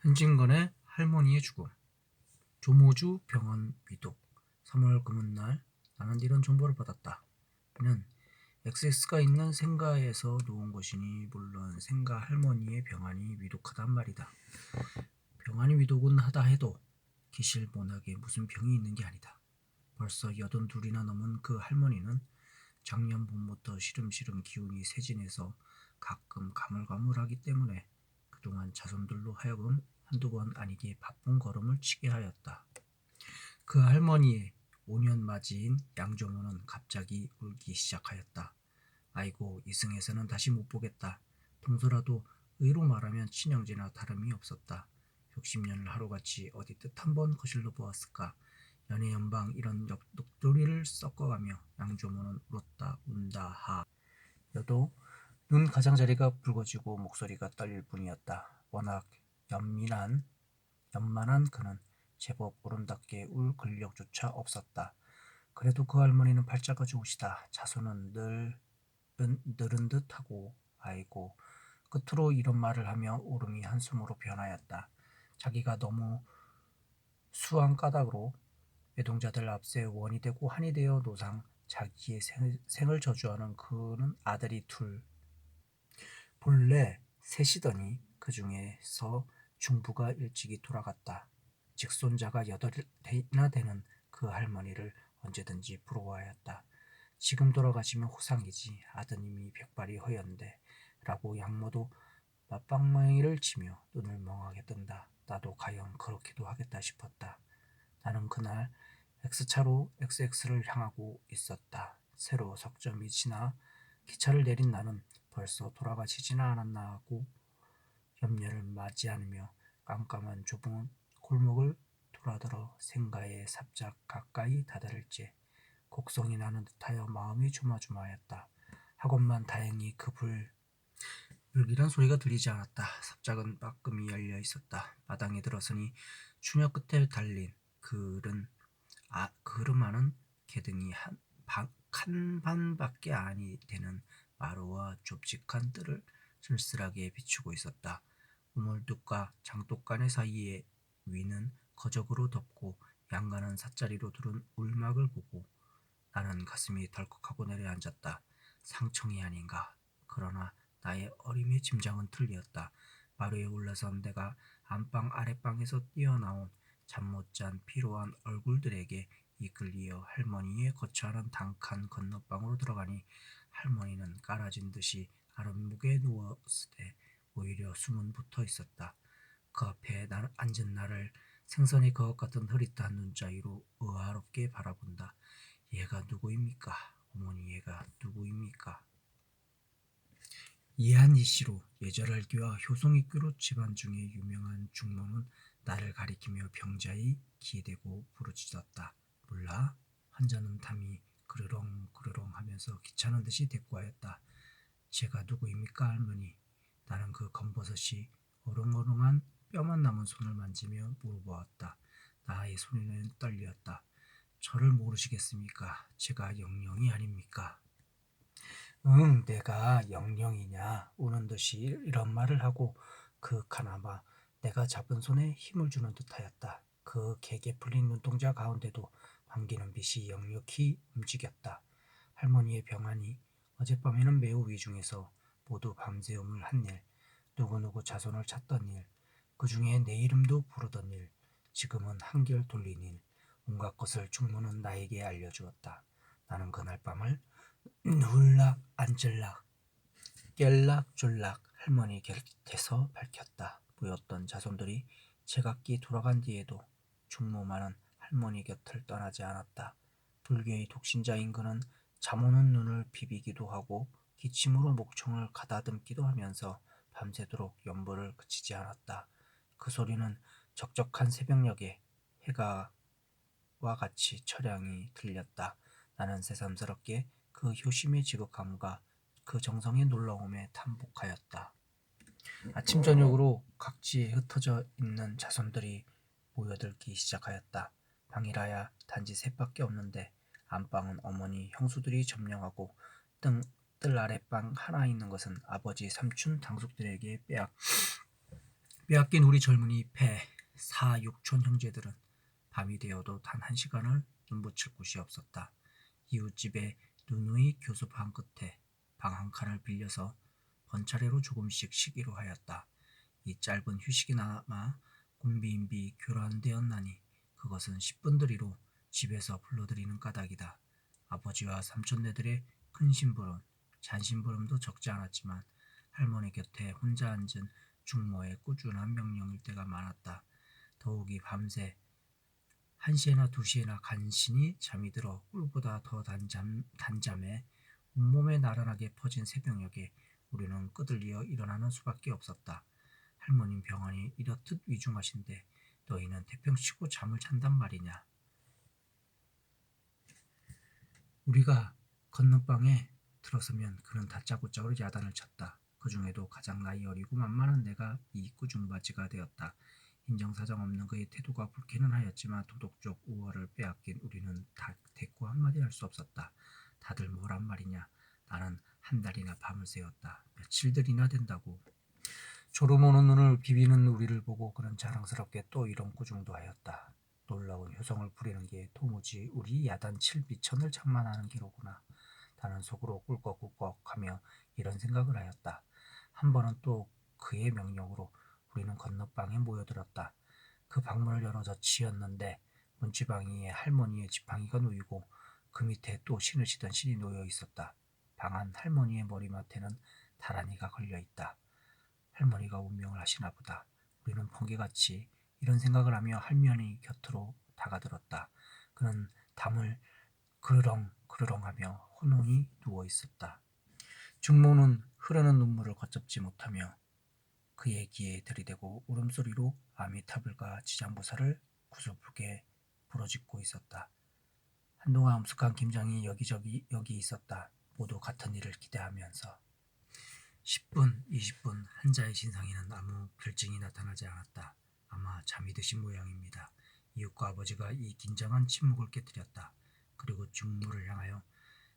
한진건의 할머니의 죽음. 조모주 병원 위독. 3월 금은날 나는 이런 정보를 받았다. 이는 XX가 있는 생가에서 놓은 것이니 물론 생가 할머니의 병환이 위독하단 말이다. 병환이 위독은 하다 해도 기실모나게 무슨 병이 있는 게 아니다. 벌써 82이나 넘은 그 할머니는 작년 봄부터 시름시름 기운이 세진해서 가끔 가물가물하기 때문에 그동안 자손들로 하여금 한두 번 아니게 바쁜 걸음을 치게 하였다. 그 할머니의 5년 맞이인 양조모는 갑자기 울기 시작하였다. 아이고, 이승에서는 다시 못 보겠다. 평소라도 의로 말하면 친형제나 다름이 없었다. 60년을 하루같이 어디 뜻 한번 거실러 보았을까. 연애 연방 이런 녹조리를 섞어가며 양조모는 울었다 운다 하. 여도 눈 가장자리가 붉어지고 목소리가 떨릴 뿐이었다. 워낙 연만한 그는 제법 어른답게 울 근력조차 없었다. 그래도 그 할머니는 팔자가 좋으시다. 자손은 늘은 듯하고 아이고. 끝으로 이런 말을 하며 울음이 한숨으로 변하였다. 자기가 너무 수한 까닭으로 외동자들 앞세 원이 되고 한이 되어 노상 자기의 생을 저주하는 그는 아들이 둘, 본래 셋이더니 그 중에서 중부가 일찍이 돌아갔다. 직손자가 8이나 되는 그 할머니를 언제든지 부러워하였다. 지금 돌아가시면 호상이지 아드님이 백발이 허연데 라고 양모도 맞방망이를 치며 눈을 멍하게 뜬다. 나도 과연 그렇게도 하겠다 싶었다. 나는 그날 X차로 XX를 향하고 있었다. 새로 석점이 지나 기차를 내린 나는 벌써 돌아가시지나 않았나 하고 염려를 맞지 않으며 깜깜한 좁은 골목을 돌아들어 생가에 삽작 가까이 다다를지 곡성이 나는 듯하여 마음이 조마조마하였다. 하건만 다행히 그 불길한 소리가 들리지 않았다. 삽작은 빠끔히 열려 있었다. 마당에 들어서니 추녀 끝에 달린 그름하는 개등이 칸반밖에 아니 되는 마루와 좁직한 뜰을 쓸쓸하게 비추고 있었다. 우물뚝과 장독간의 사이에 위는 거적으로 덮고 양간은 삿자리로 두른 울막을 보고 나는 가슴이 덜컥하고 내려앉았다. 상청이 아닌가. 그러나 나의 어림의 짐작은 틀리었다. 마루에 올라선 내가 안방 아랫방에서 뛰어나온 잠 못 잔 피로한 얼굴들에게 이끌리어 할머니의 거처하는 단칸 건너방으로 들어가니 할머니는 깔아진 듯이 아랫목에 누웠으되 오히려 숨은 붙어 있었다. 그 앞에 앉은 나를 생선이 그것 같은 흐릿한 눈자위로 의아롭게 바라본다. 얘가 누구입니까? 어머니, 얘가 누구입니까? 이한이씨로 예절알기와 효성있기로 집안 중에 유명한 중모는 나를 가리키며 병자히 기대고 부르짖었다. 몰라? 환자는 담이 그르렁그르렁 하면서 귀찮은 듯이 대꾸하였다. 제가 누구입니까, 할머니? 나는 그 검버섯이 어렁어렁한 뼈만 남은 손을 만지며 물어보았다. 나의 손에는 떨렸다. 저를 모르시겠습니까? 제가 영영이 아닙니까? 응, 내가 영영이냐 우는 듯이 이런 말을 하고 그나마 내가 잡은 손에 힘을 주는 듯하였다. 그 개게 풀린 눈동자 가운데도 반기는 빛이 역력히 움직였다. 할머니의 병환이 어젯밤에는 매우 위중해서 모두 밤새움을 한 일, 누구누구 자손을 찾던 일, 그 중에 내 이름도 부르던 일, 지금은 한결 돌린 일, 온갖 것을 중모는 나에게 알려주었다. 나는 그날 밤을 놀락 앉을락 깰락졸락 할머니 곁에서 밝혔다. 보였던 자손들이 제각기 돌아간 뒤에도 중모만은 할머니 곁을 떠나지 않았다. 불교의 독신자인 그는 잠 오는 눈을 비비기도 하고 기침으로 목청을 가다듬기도 하면서 밤새도록 연보를 그치지 않았다. 그 소리는 적적한 새벽녘에 해가와 같이 처량히 들렸다. 나는 새삼스럽게 그 효심의 지극함과 그 정성의 놀라움에 탐복하였다. 아침 저녁으로 각지에 흩어져 있는 자손들이 모여들기 시작하였다. 방이라야 단지 셋밖에 없는데 안방은 어머니, 형수들이 점령하고 뜰 아랫방 하나 있는 것은 아버지, 삼촌, 당숙들에게 빼앗긴 우리 젊은이 배, 사, 육촌 형제들은 밤이 되어도 단 1시간을 눈붙일 곳이 없었다. 이웃집에 누누이 교섭한 끝에 방 한 칸을 빌려서 번차례로 조금씩 쉬기로 하였다. 이 짧은 휴식이나마 곤비인비 교란되었나니 그것은 10분들이로 집에서 불러들이는 까닭이다. 아버지와 삼촌네들의 큰 심부름, 잔심부름도 적지 않았지만 할머니 곁에 혼자 앉은 중모의 꾸준한 명령일 때가 많았다. 더욱이 밤새 1시에나 2시에나 간신히 잠이 들어 꿀보다 더 단잠에 온몸에 나른하게 퍼진 새벽녘에 우리는 끄들리어 일어나는 수밖에 없었다. 할머님 병원이 이렇듯 위중하신데 너희는 태평치고 잠을 잔단 말이냐. 우리가 건너방에 들어서면 그는 다짜고짜로 야단을 쳤다. 그 중에도 가장 나이 어리고 만만한 내가 이 꾸중바지가 되었다. 인정사정 없는 그의 태도가 불쾌는 하였지만 도덕적 우월을 빼앗긴 우리는 대꾸 한마디 할 수 없었다. 다들 뭐란 말이냐. 나는 한 달이나 밤을 새웠다. 며칠들이나 된다고. 졸음 오는 눈을 비비는 우리를 보고 그는 자랑스럽게 또 이런 꾸중도 하였다. 놀라운 효성을 부리는 게 도무지 우리 야단칠 미천을 장만하는 게로구나. 나는 속으로 꿀꺽꿀꺽하며 이런 생각을 하였다. 한 번은 또 그의 명령으로 우리는 건너방에 모여들었다. 그 방문을 열어 젖히었는데 문지방이에 할머니의 지팡이가 놓이고 그 밑에 또 신으시던 신이 놓여 있었다. 방안 할머니의 머리맡에는 다란이가 걸려 있다. 할머니가 운명을 하시나 보다. 우리는 번개같이 이런 생각을 하며 할머니 곁으로 다가들었다. 그는 담을 그르렁그르렁하며 혼혼히 누워 있었다. 중모는 흐르는 눈물을 거chấp지 못하며 그의 귀에 들이대고 울음소리로 아미타불과 지장보살을 구슬프게 부르짖고 있었다. 한동안 엄숙한 김장이 여기저기 여기 있었다. 모두 같은 일을 기대하면서 10분, 20분 한자의 신상에는 아무 별증이 나타나지 않았다. 아마 잠이 드신 모양입니다. 이웃과 아버지가 이 긴장한 침묵을 깨뜨렸다. 그리고 중모를 향하여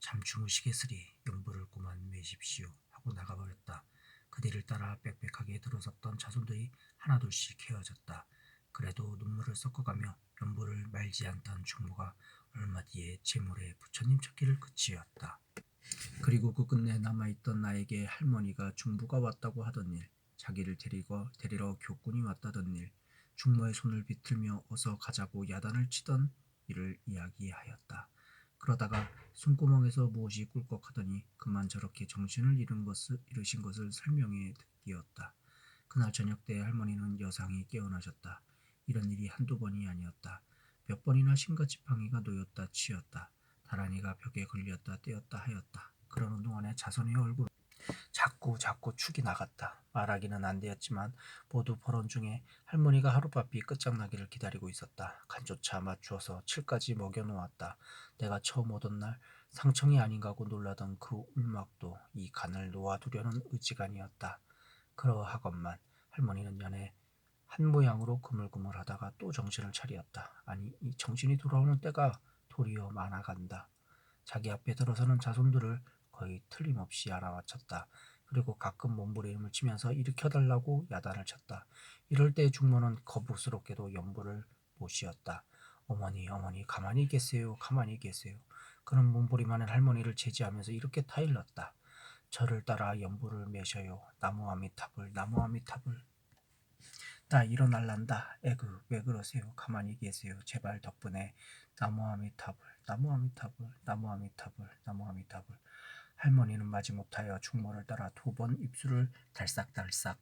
잠 주무시겠으리 영부를 그만 매십시오 하고 나가버렸다. 그 뒤를 따라 빽빽하게 들어섰던 자손들이 하나둘씩 헤어졌다. 그래도 눈물을 섞어가며 연부를 말지 않던 중모가 얼마 뒤에 제물에 부처님 찾기를 그치었다. 그리고 그 끝내 남아있던 나에게 할머니가 중부가 왔다고 하던 일, 자기를 데리러 교꾼이 왔다던 일, 중모의 손을 비틀며 어서 가자고 야단을 치던 일을 이야기하였다. 그러다가 숨구멍에서 무엇이 꿀꺽하더니 그만 저렇게 정신을 잃으신 것을 설명해 듣기였다. 그날 저녁 때 할머니는 여상이 깨어나셨다. 이런 일이 한두 번이 아니었다. 몇 번이나 신과 지팡이가 놓였다 치였다. 다란이가 벽에 걸렸다 떼었다 하였다. 그러는 동안에 자손의 얼굴 자꾸 축이 나갔다. 말하기는 안 되었지만 모두 벌원 중에 할머니가 하룻바삐 끝장나기를 기다리고 있었다. 간조차 맞추어서 칠까지 먹여놓았다. 내가 처음 오던 날 상청이 아닌가고 놀라던 그 울막도 이 간을 놓아두려는 의지간이었다. 그러하건만 할머니는 연애 한 모양으로 그물그물하다가 또 정신을 차리었다. 아니 이 정신이 돌아오는 때가 도리어 많아간다. 자기 앞에 들어서는 자손들을 거의 틀림없이 알아맞혔다. 그리고 가끔 몸부림을 치면서 일으켜달라고 야단을 쳤다. 이럴 때 중모는 거북스럽게도 연부를 모시었다. 어머니 가만히 계세요 가만히 계세요. 그는 몸부림하는 할머니를 제지하면서 이렇게 타일렀다. 저를 따라 연부를 매셔요. 나무 아미타불 나무 아미타불. 나 일어날란다. 에그 왜 그러세요. 가만히 계세요. 제발 덕분에 나무 아미타불 나무 아미타불 나무 아미타불 나무 아미타불. 할머니는 마지못하여 중모를 따라 2번 입술을 달싹달싹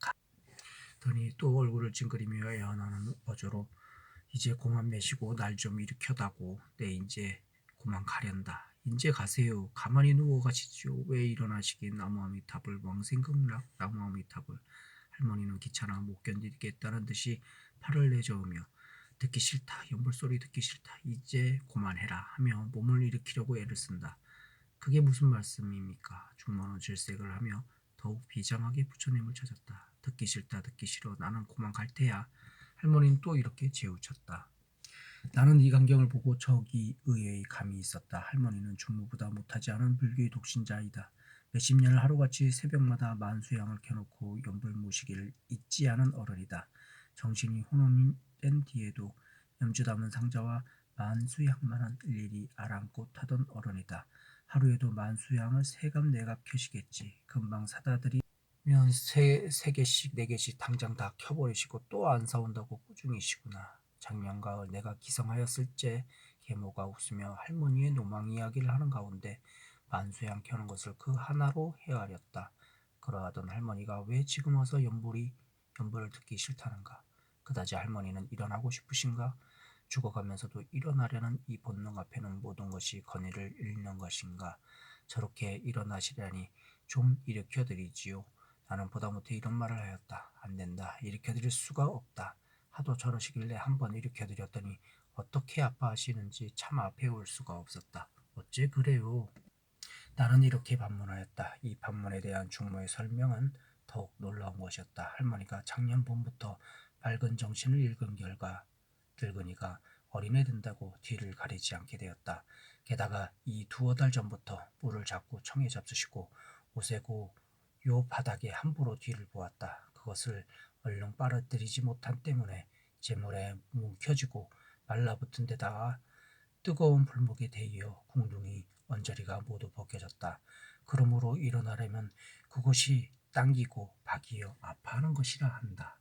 하더니 또 얼굴을 찡그리며 애원하는 어조로 이제 그만 매시고 날 좀 일으켜다고. 네 이제 그만 가련다. 인제 가세요. 가만히 누워 가시죠. 왜 일어나시긴. 나무 아미타불 왕생극락 나무 아미타불. 할머니는 귀찮아 못 견디겠다는 듯이 팔을 내저으며 듣기 싫다. 연불소리 듣기 싫다. 이제 그만해라 하며 몸을 일으키려고 애를 쓴다. 그게 무슨 말씀입니까? 중모는 질색을 하며 더욱 비장하게 부처님을 찾았다. 듣기 싫다 듣기 싫어. 나는 그만 갈 테야. 할머니는 또 이렇게 재우쳤다. 나는 이 광경을 보고 저기 의외의 감이 있었다. 할머니는 중모보다 못하지 않은 불교의 독신자이다. 몇십 년을 하루같이 새벽마다 만수양을 켜놓고 연불 모시기를 잊지 않은 어른이다. 정신이 혼돈된 뒤에도 염주 담은 상자와 만수양만은 일일이 아랑곳 하던 어른이다. 하루에도 만수양을 세갑네갑 켜시겠지. 금방 사다 드리면 세 개씩 네 개씩 당장 다 켜버리시고 또 안 사온다고 꾸중이시구나. 작년가을 내가 기성하였을 때 계모가 웃으며 할머니의 노망 이야기를 하는 가운데 만수양 켜는 것을 그 하나로 헤아렸다. 그러하던 할머니가 왜 지금 와서 연불을 듣기 싫다는가? 그다지 할머니는 일어나고 싶으신가? 죽어가면서도 일어나려는 이 본능 앞에는 모든 것이 권위를 잃는 것인가? 저렇게 일어나시려니 좀 일으켜드리지요. 나는 보다 못해 이런 말을 하였다. 안 된다. 일으켜드릴 수가 없다. 하도 저러시길래 한번 일으켜드렸더니 어떻게 아파하시는지 차마 배울 수가 없었다. 어째 그래요? 나는 이렇게 반문하였다. 이 반문에 대한 중모의 설명은 더욱 놀라운 것이었다. 할머니가 작년 봄부터 밝은 정신을 잃은 결과 늙은이가 어린애 된다고 뒤를 가리지 않게 되었다. 게다가 이 두어 달 전부터 뿔을 자꾸 청에 잡수시고 오세고 요 바닥에 함부로 뒤를 보았다. 그것을 얼른 빨아들이지 못한 때문에 재물에 뭉켜지고 말라붙은 데다가 뜨거운 불목에 대이어 궁둥이 언저리가 모두 벗겨졌다. 그러므로 일어나려면 그것이 당기고 박이어 아파하는 것이라 한다.